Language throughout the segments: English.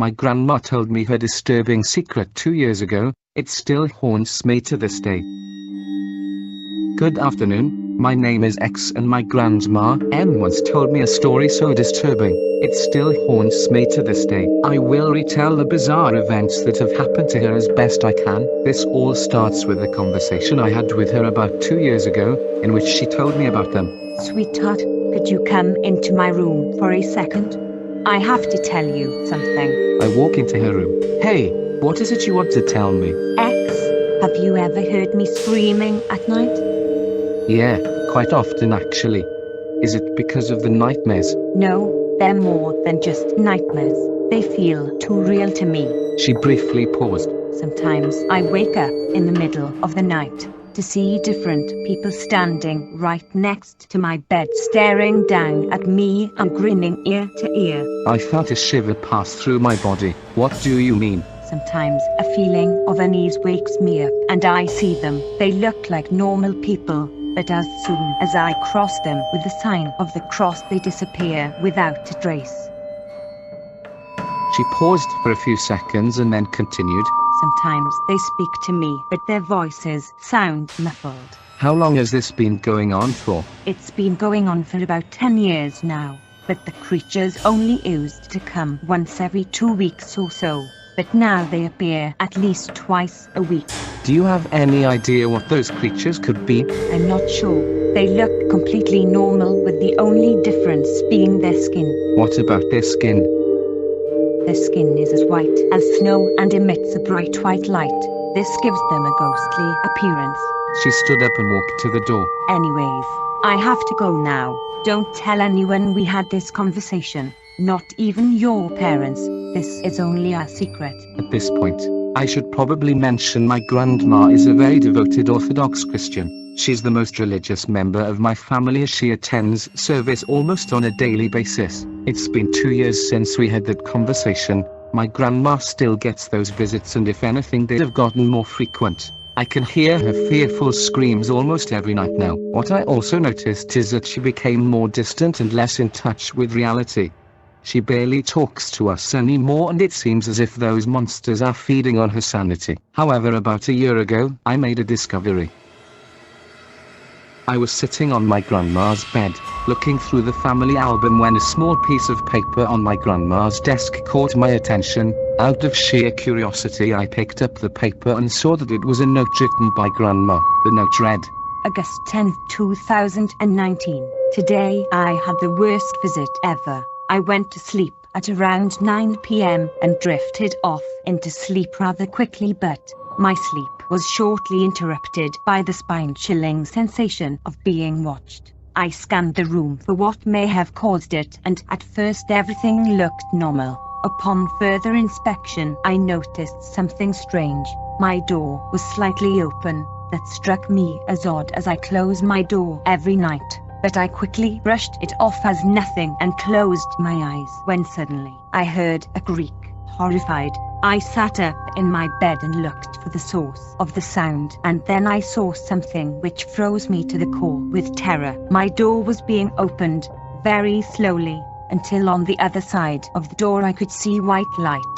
My grandma told me her disturbing secret 2 years ago. It still haunts me to this day. Good afternoon, my name is X and my grandma M once told me a story so disturbing, it still haunts me to this day. I will retell the bizarre events that have happened to her as best I can. This all starts with a conversation I had with her about 2 years ago, in which she told me about them. Sweetheart, could you come into my room for a second? I have to tell you something. I walk into her room. Hey, what is it you want to tell me? X, have you ever heard me screaming at night? Yeah, quite often actually. Is it because of the nightmares? No, they're more than just nightmares. They feel too real to me. She briefly paused. Sometimes I wake up in the middle of the night to see different people standing right next to my bed, staring down at me and grinning ear to ear. I felt a shiver pass through my body. What do you mean? Sometimes a feeling of unease wakes me up and I see them. They look like normal people, but as soon as I cross them with the sign of the cross, they disappear without a trace. She paused for a few seconds and then continued. Sometimes they speak to me, but their voices sound muffled. How long has this been going on for? It's been going on for about 10 years now, but the creatures only used to come once every 2 weeks or so. But now they appear at least twice a week. Do you have any idea what those creatures could be? I'm not sure. They look completely normal, with the only difference being their skin. What about their skin? Their skin is as white as snow and emits a bright white light. This gives them a ghostly appearance. She stood up and walked to the door. Anyways, I have to go now. Don't tell anyone we had this conversation. Not even your parents. This is only our secret. At this point, I should probably mention my grandma is a very devoted Orthodox Christian. She's the most religious member of my family as she attends service almost on a daily basis. It's been 2 years since we had that conversation. My grandma still gets those visits, and if anything they'd have gotten more frequent. I can hear her fearful screams almost every night now. What I also noticed is that she became more distant and less in touch with reality. She barely talks to us anymore, and it seems as if those monsters are feeding on her sanity. However, about a year ago, I made a discovery. I was sitting on my grandma's bed, looking through the family album, when a small piece of paper on my grandma's desk caught my attention. Out of sheer curiosity, I picked up the paper and saw that it was a note written by Grandma. The note read, August 10, 2019. Today I had the worst visit ever. I went to sleep at around 9 p.m. and drifted off into sleep rather quickly, but my sleep was shortly interrupted by the spine-chilling sensation of being watched. I scanned the room for what may have caused it, and at first everything looked normal. Upon further inspection, I noticed something strange. My door was slightly open. That struck me as odd, as I close my door every night. But I quickly brushed it off as nothing and closed my eyes when suddenly I heard a creak. Horrified, I sat up in my bed and looked for the source of the sound, and then I saw something which froze me to the core with terror. My door was being opened very slowly, until on the other side of the door I could see white light.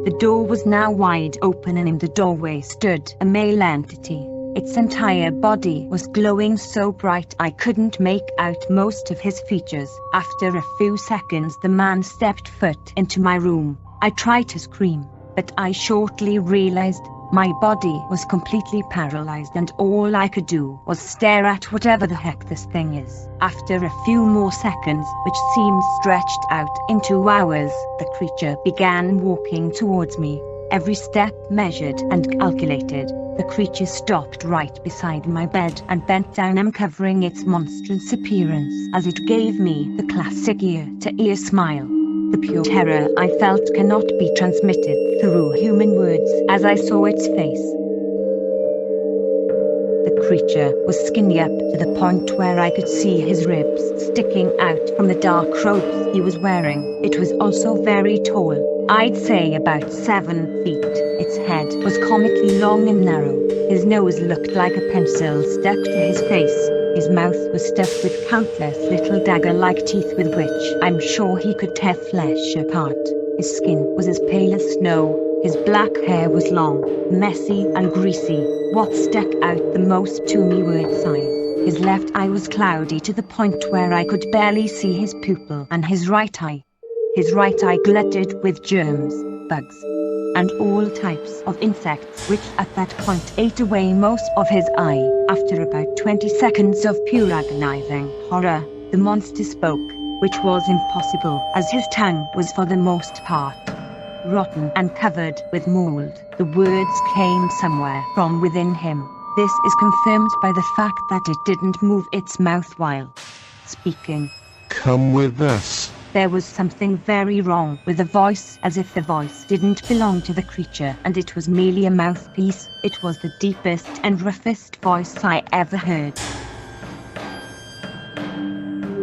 The door was now wide open, and in the doorway stood a male entity. Its entire body was glowing so bright I couldn't make out most of his features. After a few seconds, the man stepped foot into my room. I tried to scream, but I shortly realized my body was completely paralyzed, and all I could do was stare at whatever the heck this thing is. After a few more seconds, which seemed stretched out into hours, the creature began walking towards me. Every step measured and calculated. The creature stopped right beside my bed and bent down, uncovering its monstrous appearance as it gave me the classic ear-to-ear smile. The pure terror I felt cannot be transmitted through human words as I saw its face. The creature was skinny up to the point where I could see his ribs sticking out from the dark robes he was wearing. It was also very tall. I'd say about 7 feet. Its head was comically long and narrow. His nose looked like a pencil stuck to his face. His mouth was stuffed with countless little dagger-like teeth with which I'm sure he could tear flesh apart. His skin was as pale as snow. His black hair was long, messy and greasy. What stuck out the most to me were its eyes. His left eye was cloudy to the point where I could barely see his pupil and his right eye. His right eye glutted with germs, bugs, and all types of insects which at that point ate away most of his eye. After about 20 seconds of pure agonizing horror, the monster spoke, which was impossible as his tongue was for the most part rotten and covered with mold. The words came somewhere from within him. This is confirmed by the fact that it didn't move its mouth while speaking. Come with us. There was something very wrong with the voice, as if the voice didn't belong to the creature and it was merely a mouthpiece. It was the deepest and roughest voice I ever heard.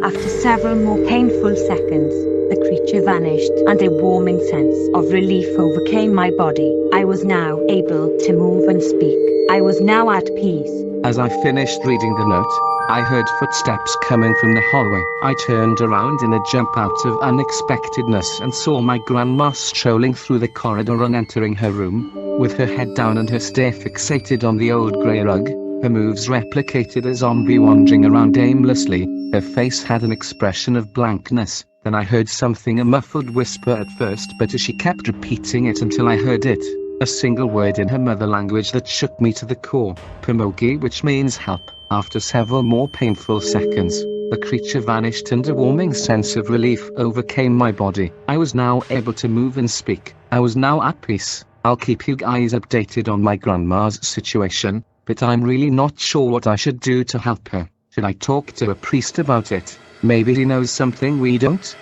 After several more painful seconds, the creature vanished and a warming sense of relief overcame my body. I was now able to move and speak. I was now at peace. As I finished reading the note, I heard footsteps coming from the hallway. I turned around in a jump out of unexpectedness and saw my grandma strolling through the corridor and entering her room, with her head down and her stare fixated on the old grey rug. Her moves replicated a zombie wandering around aimlessly. Her face had an expression of blankness. Then I heard something, a muffled whisper at first, but as she kept repeating it until I heard it, a single word in her mother language that shook me to the core, Pomogi, which means help. After several more painful seconds, the creature vanished and a warming sense of relief overcame my body. I was now able to move and speak. I was now at peace. I'll keep you guys updated on my grandma's situation, but I'm really not sure what I should do to help her. Should I talk to a priest about it? Maybe he knows something we don't?